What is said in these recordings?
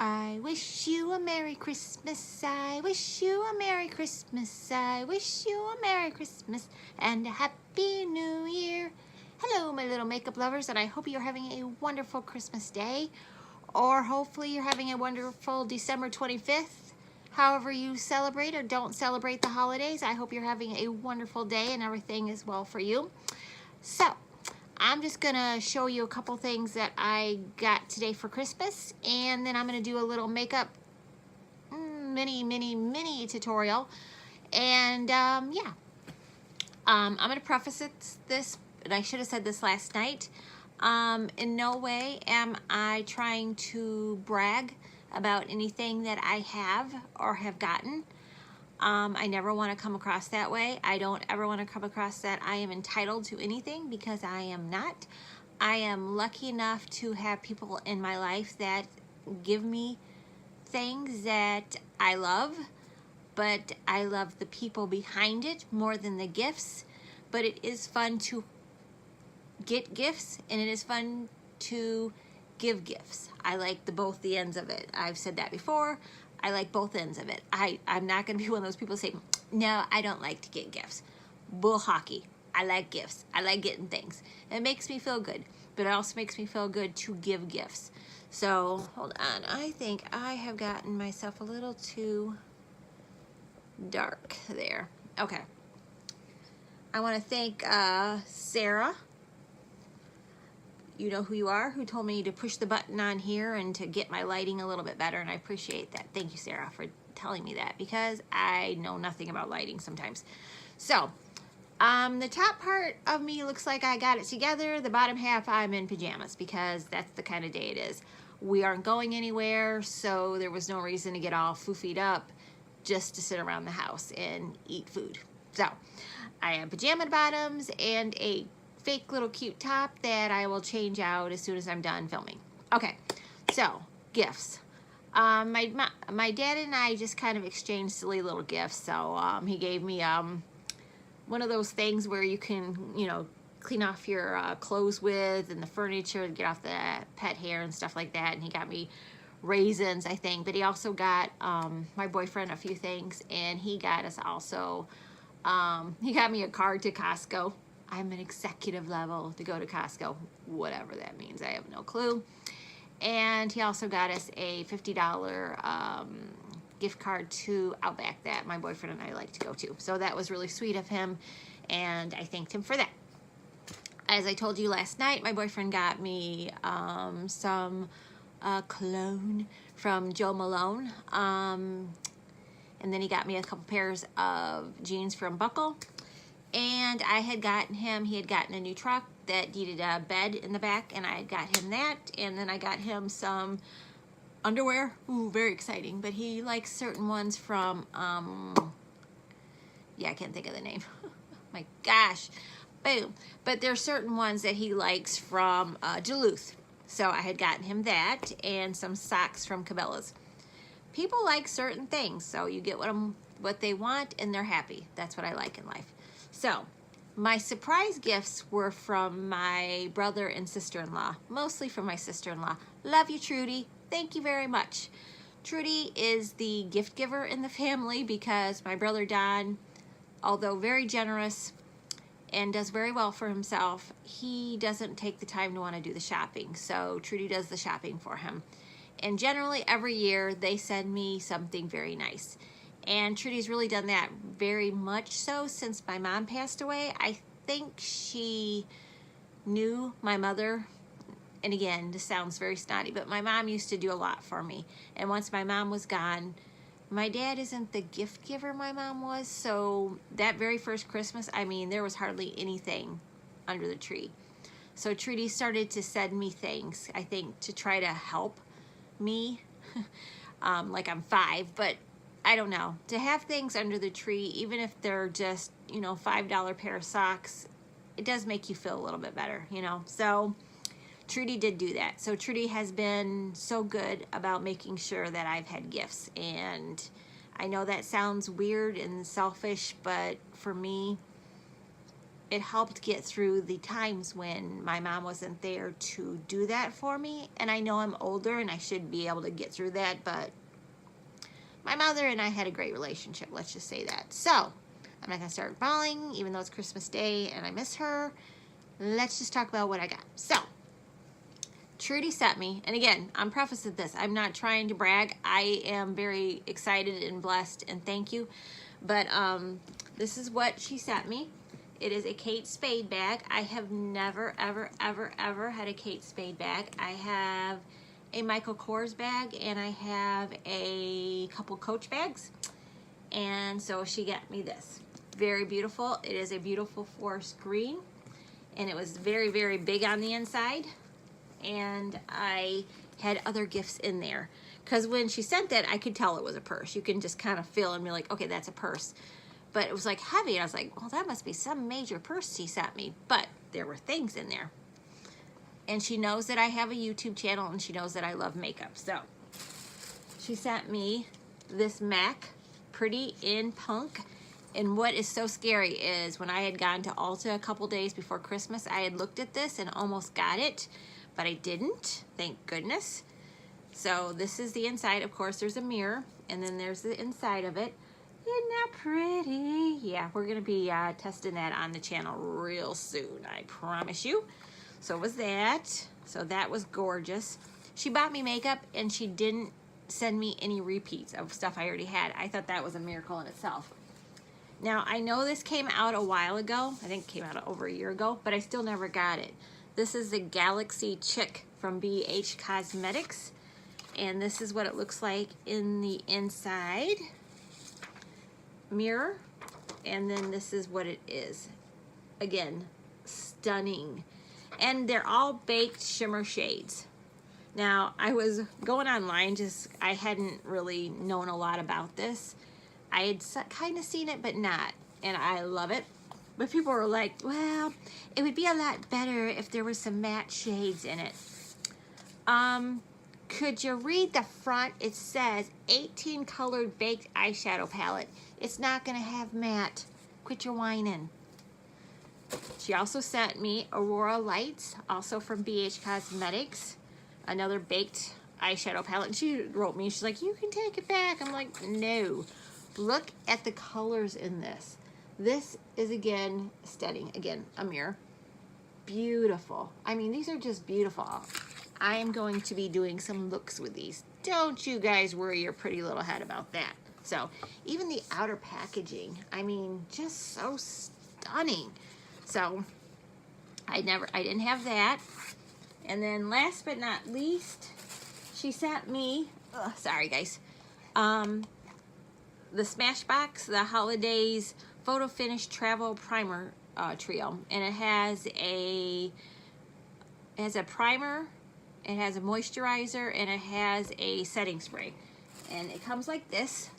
I wish you a Merry Christmas. I wish you a Merry Christmas. I wish you a Merry Christmas and a Happy New Year. Hello, my little makeup lovers, and I hope you're having a wonderful Christmas day, or hopefully you're having a wonderful December 25th. However you celebrate or don't celebrate the holidays, I hope you're having a wonderful day and everything is well for you. So, I'm just gonna show you a couple things that I got today for Christmas, and then I'm gonna do a little makeup mini tutorial. And yeah, I'm gonna preface this, and I should have said this last night. In no way am I trying to brag about anything that I have or have gotten. I never want to come across that way. I don't ever want to come across that I am entitled to anything, because I am not. I am lucky enough to have people in my life that give me things that I love, but I love the people behind it more than the gifts. But it is fun to get gifts, and it is fun to give gifts. I like both the ends of it. I've said that before. I like both ends of it. I'm not going to be one of those people who say, no, I don't like to get gifts. Bull hockey. I like gifts. I like getting things. It makes me feel good, but it also makes me feel good to give gifts. So, hold on. I think I have gotten myself a little too dark there. Okay. I want to thank Sarah. You know who you are, who told me to push the button on here and to get my lighting a little bit better, and I appreciate that. Thank you, Sarah, for telling me that, because I know nothing about lighting sometimes. So, the top part of me looks like I got it together. The bottom half, I'm in pajamas, because that's the kind of day it is. We aren't going anywhere, so there was no reason to get all foofied up just to sit around the house and eat food. So, I have pajama bottoms and a fake little cute top that I will change out as soon as I'm done filming. Okay, so gifts. My dad and I just kind of exchanged silly little gifts. So he gave me one of those things where you can, clean off your clothes with, and the furniture, to get off the pet hair and stuff like that. And he got me raisins, I think. But he also got my boyfriend a few things, and he got us also, he got me a card to Costco. I'm an executive level to go to Costco, whatever that means. I have no clue. And he also got us a $50 gift card to Outback that my boyfriend and I like to go to. So that was really sweet of him, and I thanked him for that. As I told you last night, my boyfriend got me some cologne from Joe Malone. And then he got me a couple pairs of jeans from Buckle. And I had gotten him, he had gotten a new truck that needed a bed in the back, and I had got him that. And then I got him some underwear. Ooh, very exciting. But he likes certain ones from, yeah, I can't think of the name. My gosh. Boom. But there's certain ones that he likes from Duluth. So I had gotten him that, and some socks from Cabela's. People like certain things, so you get what they want, and they're happy. That's what I like in life. So, my surprise gifts were from my brother and sister-in-law, mostly from my sister-in-law. Love you, Trudy. Thank you very much. Trudy is the gift giver in the family, because my brother Don, although very generous and does very well for himself, he doesn't take the time to want to do the shopping. So, Trudy does the shopping for him. And generally, every year, they send me something very nice. And Trudy's really done that very much so since my mom passed away. I think she knew my mother, and again, this sounds very snotty, but my mom used to do a lot for me. And once my mom was gone, my dad isn't the gift giver my mom was, so that very first Christmas, I mean, there was hardly anything under the tree. So Trudy started to send me things, I think, to try to help me. Like I'm 5, but I don't know, to have things under the tree, even if they're just, $5 pair of socks, it does make you feel a little bit better, So Trudy did do that. So Trudy has been so good about making sure that I've had gifts. And I know that sounds weird and selfish, but for me, it helped get through the times when my mom wasn't there to do that for me. And I know I'm older and I should be able to get through that, but my mother and I had a great relationship, let's just say that. So I'm not gonna start bawling, even though it's Christmas Day and I miss her. Let's just talk about what I got. So Trudy sent me, and again, I'm prefacing this, I'm not trying to brag. I am very excited and blessed, and thank you. But this is what she sent me. It is a Kate Spade bag. I have never, ever, ever, ever had a Kate Spade bag. I have a Michael Kors bag, and I have a couple Coach bags. And so she got me this. Very beautiful. It is a beautiful forest green, and it was very, very big on the inside. And I had other gifts in there. Because when she sent that, I could tell it was a purse. You can just kind of feel and be like, okay, that's a purse. But it was like heavy, and I was like, well, that must be some major purse she sent me. But there were things in there. And she knows that I have a YouTube channel, and she knows that I love makeup. So she sent me this MAC Pretty in Punk. And what is so scary is when I had gone to Ulta a couple days before Christmas, I had looked at this and almost got it, but I didn't, thank goodness. So this is the inside. Of course, there's a mirror, and then there's the inside of it. Isn't that pretty? Yeah, we're gonna be testing that on the channel real soon, I promise you. So it was that. So that was gorgeous. She bought me makeup, and she didn't send me any repeats of stuff I already had. I thought that was a miracle in itself. Now, I know this came out a while ago. I think it came out over a year ago, but I still never got it. This is the Galaxy Chick from BH Cosmetics, and this is what it looks like in the inside mirror, and then this is what it is. Again, stunning. And they're all baked shimmer shades. Now, I was going online, I hadn't really known a lot about this. I had kind of seen it, but not, and I love it. But people were like, well, it would be a lot better if there was some matte shades in it. Could you read the front? It says 18 colored baked eyeshadow palette. It's not gonna have matte. Quit your whining. She also sent me Aurora Lights, also from BH Cosmetics, another baked eyeshadow palette. And she wrote me, she's like, you can take it back. I'm like, no. Look at the colors in this. This is, again, stunning. Again, a mirror. Beautiful. I mean, these are just beautiful. I am going to be doing some looks with these. Don't you guys worry your pretty little head about that. So, even the outer packaging, I mean, just so stunning. So, I didn't have that. And then last but not least, she sent me, sorry guys, the Smashbox, the Holidays Photo Finish Travel Primer Trio. And it has a primer, it has a moisturizer, and it has a setting spray. And it comes like this,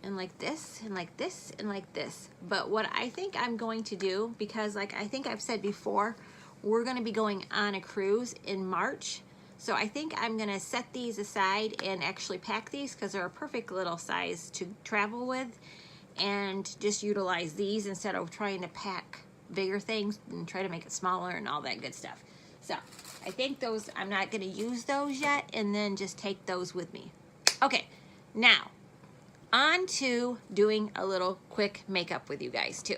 and like this, and like this, and like this. But what I think I'm going to do, because like I think I've said before, we're going to be going on a cruise in March. So I think I'm going to set these aside and actually pack these, because they're a perfect little size to travel with, and just utilize these instead of trying to pack bigger things and try to make it smaller and all that good stuff. So I think those, I'm not going to use those yet, and then just take those with me. Okay, now on to doing a little quick makeup with you guys too.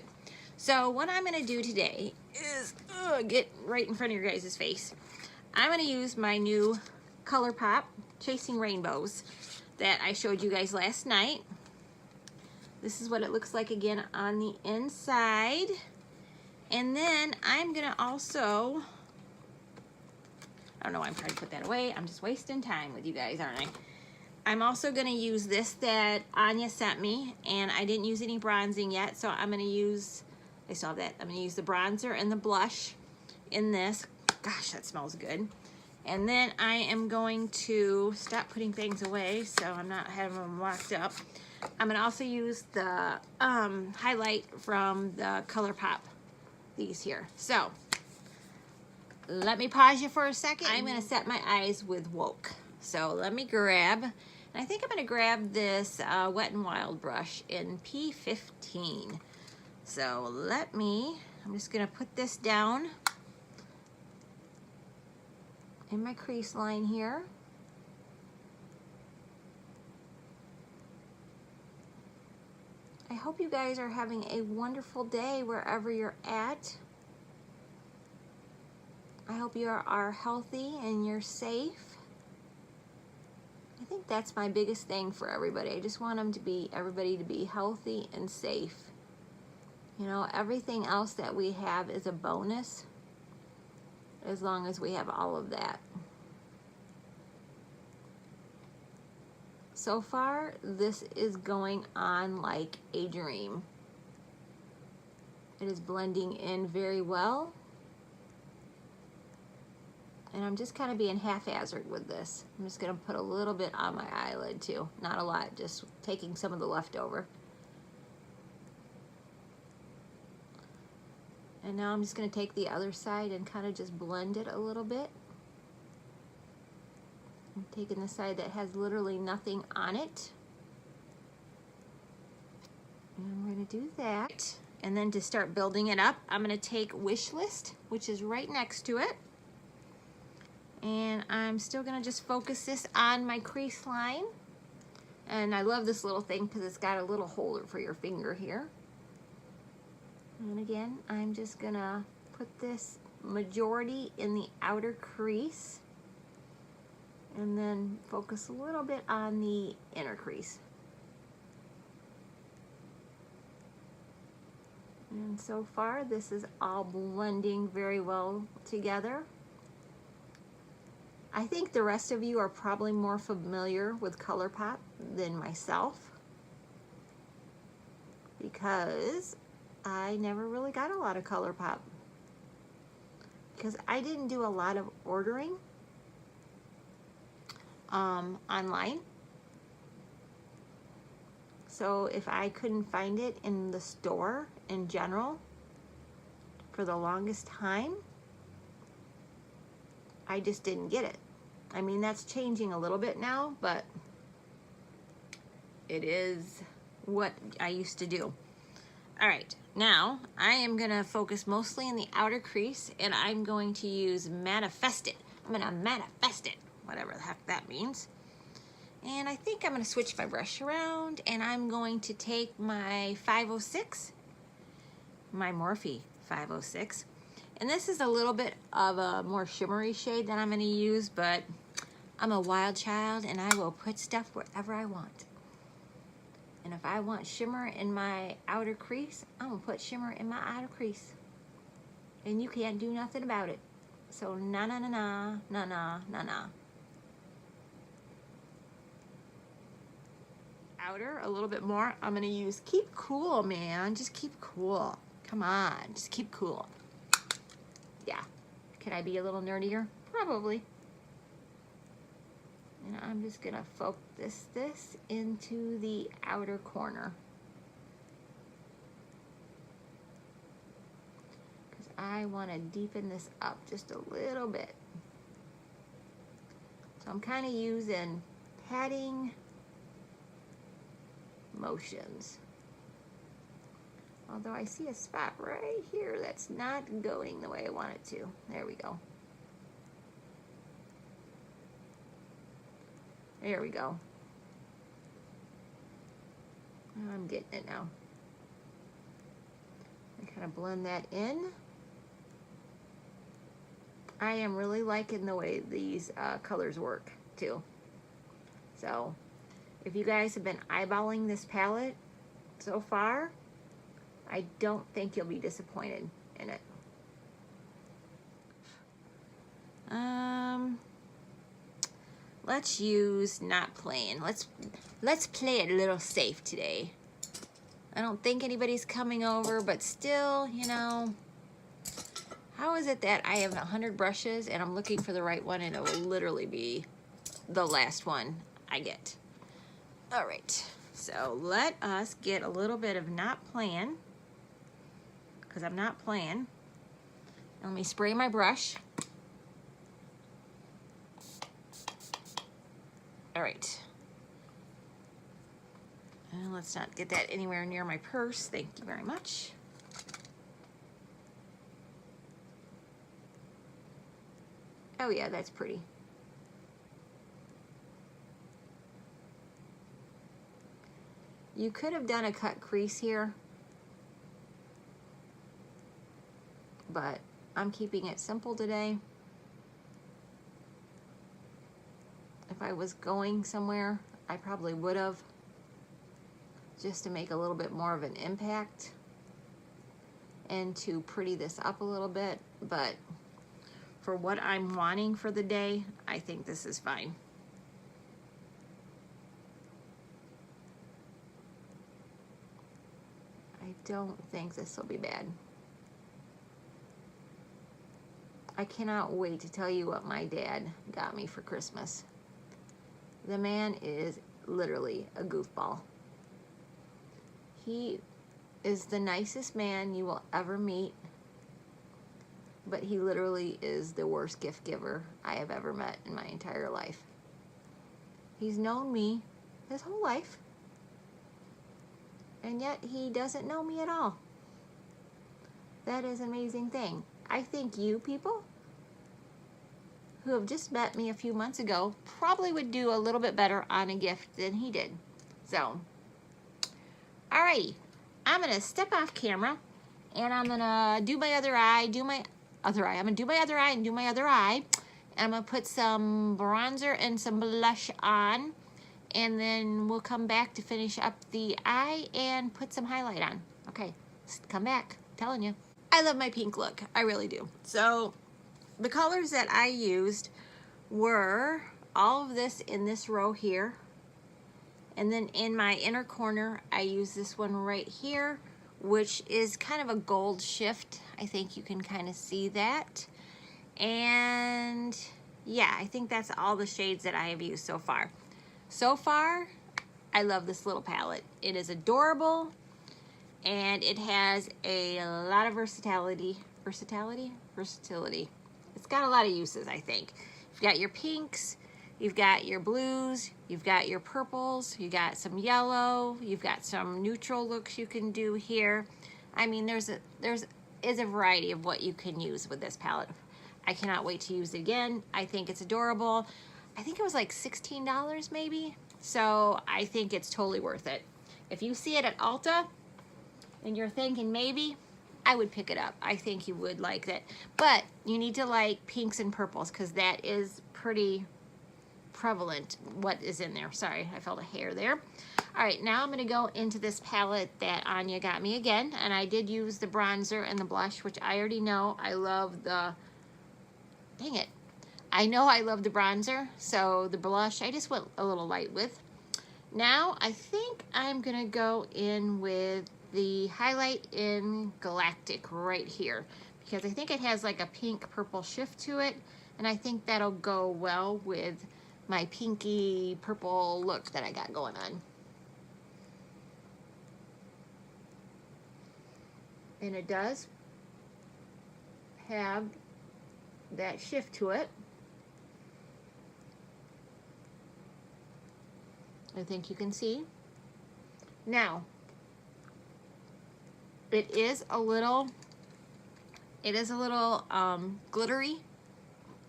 So what I'm going to do today is get right in front of your guys' face. I'm going to use my new Colorpop Chasing Rainbows that I showed you guys last night. This is what it looks like again on the inside. And then I'm going to also, I don't know why I'm trying to put that away. I'm just wasting time with you guys, aren't I? I'm also going to use this that Anya sent me, and I didn't use any bronzing yet, so I'm going to use, I still have that, I'm going to use the bronzer and the blush in this. Gosh, that smells good. And then I am going to stop putting things away so I'm not having them locked up. I'm going to also use the highlight from the Colorpop, these here. So, let me pause you for a second. I'm going to set my eyes with Woke. So, let me grab, and I think I'm going to grab this Wet n Wild brush in P15. So I'm just gonna put this down in my crease line here. I hope you guys are having a wonderful day wherever you're at. I hope you are healthy and you're safe. I think that's my biggest thing for everybody. I just want everybody to be healthy and safe. You know, everything else that we have is a bonus as long as we have all of that. So far, this is going on like a dream. It is blending in very well. And I'm just kind of being haphazard with this. I'm just going to put a little bit on my eyelid too. Not a lot, just taking some of the leftover. And now I'm just going to take the other side and kind of just blend it a little bit. I'm taking the side that has literally nothing on it. And we're going to do that. And then to start building it up, I'm going to take Wish List, which is right next to it. And I'm still going to just focus this on my crease line. And I love this little thing because it's got a little holder for your finger here. And again, I'm just going to put this majority in the outer crease. And then focus a little bit on the inner crease. And so far, this is all blending very well together. I think the rest of you are probably more familiar with Colorpop than myself, because I never really got a lot of Colorpop, because I didn't do a lot of ordering online. So if I couldn't find it in the store in general for the longest time, I just didn't get it. I mean, that's changing a little bit now, but it is what I used to do. All right, now I am gonna focus mostly in the outer crease, and I'm going to use Manifest It. I'm gonna manifest it, whatever the heck that means. And I think I'm gonna switch my brush around, and I'm going to take my 506, my Morphe 506. And this is a little bit of a more shimmery shade that I'm going to use, but I'm a wild child and I will put stuff wherever I want. And if I want shimmer in my outer crease, I'm going to put shimmer in my outer crease. And you can't do nothing about it. So na na na na, na na na na. Outer a little bit more. I'm going to use Keep Cool, man. Just keep cool. Come on, just keep cool. Yeah, could I be a little nerdier? Probably. And I'm just gonna focus this into the outer corner, because I want to deepen this up just a little bit. So I'm kind of using patting motions. Although I see a spot right here that's not going the way I want it to. There we go. There we go. I'm getting it now. I kind of blend that in. I am really liking the way these colors work too. So if you guys have been eyeballing this palette so far, I don't think you'll be disappointed in it. Let's use Not Playing. Let's play it a little safe today. I don't think anybody's coming over, but still, you know, how is it that I have 100 brushes and I'm looking for the right one and it will literally be the last one I get? All right, so let us get a little bit of Not Playing, because I'm not playing. Let me spray my brush. All right. And let's not get that anywhere near my purse. Thank you very much. Oh yeah, that's pretty. You could have done a cut crease here, but I'm keeping it simple today. If I was going somewhere, I probably would have, just to make a little bit more of an impact and to pretty this up a little bit, but for what I'm wanting for the day, I think this is fine. I don't think this will be bad. I cannot wait to tell you what my dad got me for Christmas. The man is literally a goofball. He is the nicest man you will ever meet, but he literally is the worst gift giver I have ever met in my entire life. He's known me his whole life, and yet he doesn't know me at all. That is an amazing thing. I think you people who have just met me a few months ago probably would do a little bit better on a gift than he did. So, alrighty, I'm gonna step off camera and I'm gonna do my other eye, I'm gonna do my other eye and do my other eye. And I'm gonna put some bronzer and some blush on, and then we'll come back to finish up the eye and put some highlight on. Okay, come back, I'm telling you. I love my pink look, I really do. So the colors that I used were all of this in this row here, and then in my inner corner I use this one right here, which is kind of a gold shift. I think you can kind of see that. And yeah, I think that's all the shades that I have used so far. So far, I love this little palette. It is adorable, and it has a lot of versatility. It's got a lot of uses, I think. You've got your pinks, you've got your blues, you've got your purples, you got some yellow, you've got some neutral looks you can do here. I mean, there's a variety of what you can use with this palette. I cannot wait to use it again. I think it's adorable. I think it was like $16 maybe. So I think it's totally worth it. If you see it at Ulta and you're thinking maybe, I would pick it up. I think you would like it. But you need to like pinks and purples, because that is pretty prevalent what is in there. Sorry, I felt a hair there. All right, now I'm gonna go into this palette that Anya got me again, and I did use the bronzer and the blush, which I already know I love the, dang it. I know I love the bronzer, so the blush I just went a little light with. Now I think I'm gonna go in with the highlight in Galactic right here, because I think it has like a pink purple shift to it, and I think that'll go well with my pinky purple look that I got going on. And it does have that shift to it. I think you can see. Now, it is a little glittery.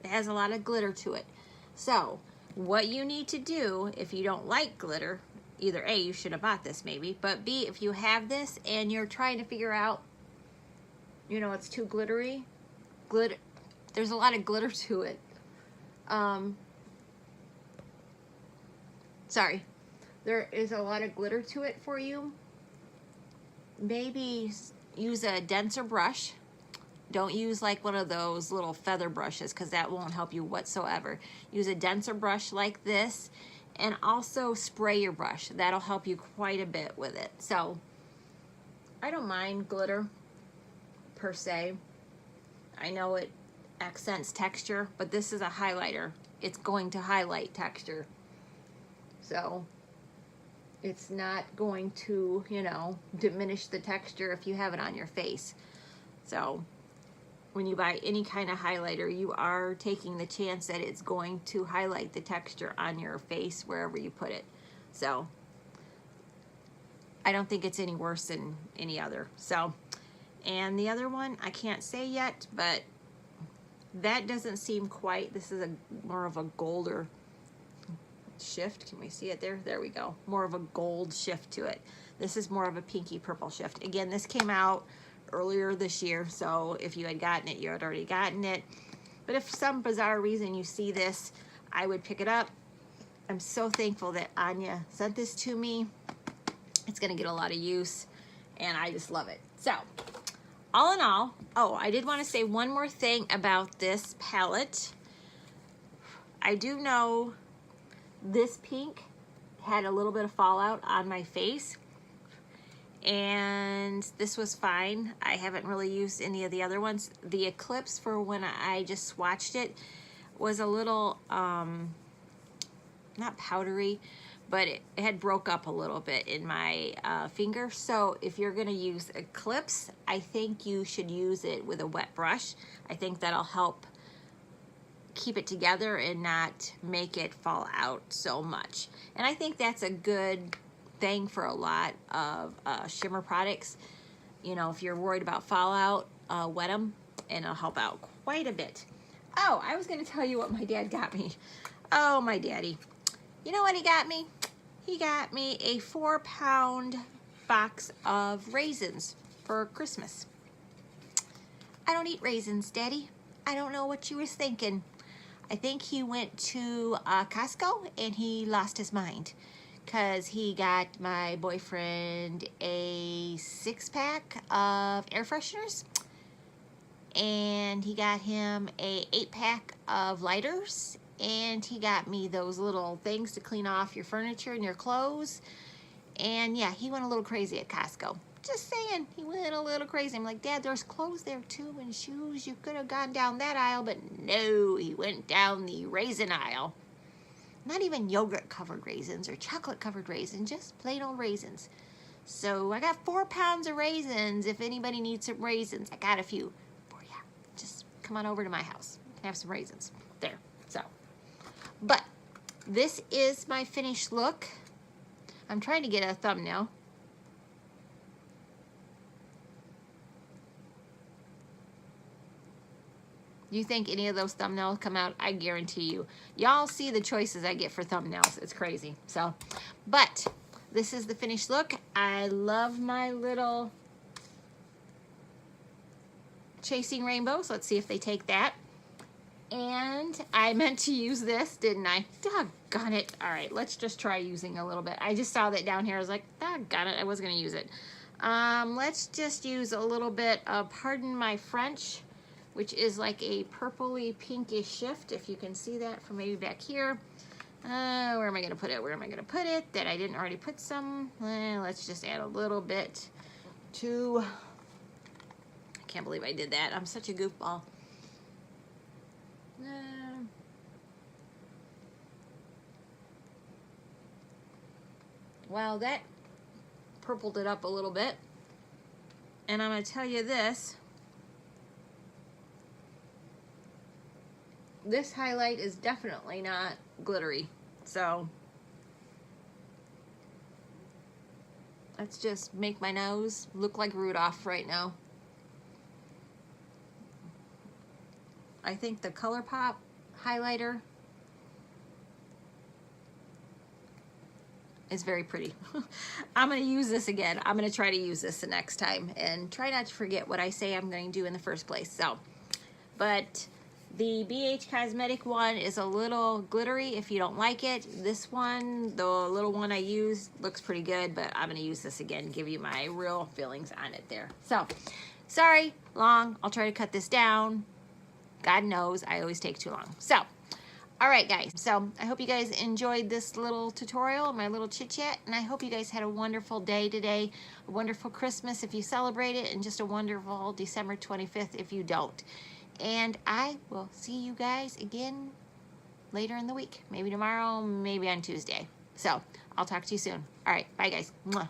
It has a lot of glitter to it. So what you need to do if you don't like glitter, either A, you should have bought this maybe, but B, if you have this and you're trying to figure out, you know, it's too glittery, there's a lot of glitter to it. Sorry, there is a lot of glitter to it for you. Maybe use a denser brush. Don't use like one of those little feather brushes, because that won't help you whatsoever. Use a denser brush like this, and also spray your brush. That'll help you quite a bit with it. So I don't mind glitter per se. I know it accents texture, but this is a highlighter. It's going to highlight texture. So it's not going to, you know, diminish the texture if you have it on your face. So when you buy any kind of highlighter, you are taking the chance that it's going to highlight the texture on your face wherever you put it. So I don't think it's any worse than any other. So, and the other one I can't say yet, but That doesn't seem quite, this is a more of a golder shift. Can we see it there? There we go. More of a gold shift to it. This is more of a pinky purple shift. Again, this came out earlier this year, so if you had gotten it, you had already gotten it. But if for some bizarre reason you see this, I would pick it up. I'm so thankful that Anya sent this to me. It's gonna get a lot of use, and I just love it. So, all in all, oh, I did want to say one more thing about this palette. I do know this pink had a little bit of fallout on my face, and this was fine. I haven't really used any of the other ones. The Eclipse, for when I just swatched it, was a little, not powdery, but it had broke up a little bit in my finger. So if you're gonna use Eclipse, I think you should use it with a wet brush. I think that'll help keep it together and not make it fall out so much. And I think that's a good thing for a lot of shimmer products. You know, if you're worried about fallout, wet them, and it'll help out quite a bit. Oh, I was gonna tell you what my dad got me. Oh, my daddy. You know what he got me? He got me a 4-pound box of raisins for Christmas. I don't eat raisins, Daddy. I don't know what you was thinking. I think he went to Costco and he lost his mind, because he got my boyfriend a 6-pack of air fresheners, and he got him a 8-pack of lighters, and he got me those little things to clean off your furniture and your clothes. And yeah, he went a little crazy at Costco. Just saying, he went a little crazy. I'm like, Dad, there's clothes there too and shoes. You could have gone down that aisle, but no, he went down the raisin aisle. Not even yogurt covered raisins or chocolate covered raisins, just plain old raisins. So I got 4 pounds of raisins. If anybody needs some raisins, I got a few for ya. Just come on over to my house. You can have some raisins there. So, but this is my finished look. I'm trying to get a thumbnail. You think any of those thumbnails come out? I guarantee you. Y'all see the choices I get for thumbnails. It's crazy. So, but this is the finished look. I love my little chasing rainbows. Let's see if they take that. And I meant to use this, didn't I? Doggone it. All right, let's just try using a little bit. I just saw that down here. I was like, doggone it, I was gonna use it. Let's just use a little bit of, pardon my French, which is like a purpley pinkish shift, if you can see that from maybe back here. Where am I gonna put it? Where am I gonna put it? That I didn't already put some. Let's just add a little bit to, I can't believe I did that. I'm such a goofball. Well, that purpled it up a little bit. And I'm gonna tell you this. This highlight is definitely not glittery. So let's just make my nose look like Rudolph right now. I think the Colorpop highlighter is very pretty. I'm gonna use this again. I'm gonna try to use this the next time and try not to forget what I say I'm going to do in the first place. So, but the BH Cosmetic one is a little glittery if you don't like it. This one, the little one I used, looks pretty good, but I'm gonna use this again, give you my real feelings on it there. So, sorry, long. I'll try to cut this down. God knows, I always take too long. So, all right, guys. So, I hope you guys enjoyed this little tutorial, my little chit-chat, and I hope you guys had a wonderful day today, a wonderful Christmas if you celebrate it, and just a wonderful December 25th if you don't. And I will see you guys again later in the week. Maybe tomorrow, maybe on Tuesday. So, I'll talk to you soon. All right, bye, guys. Mwah.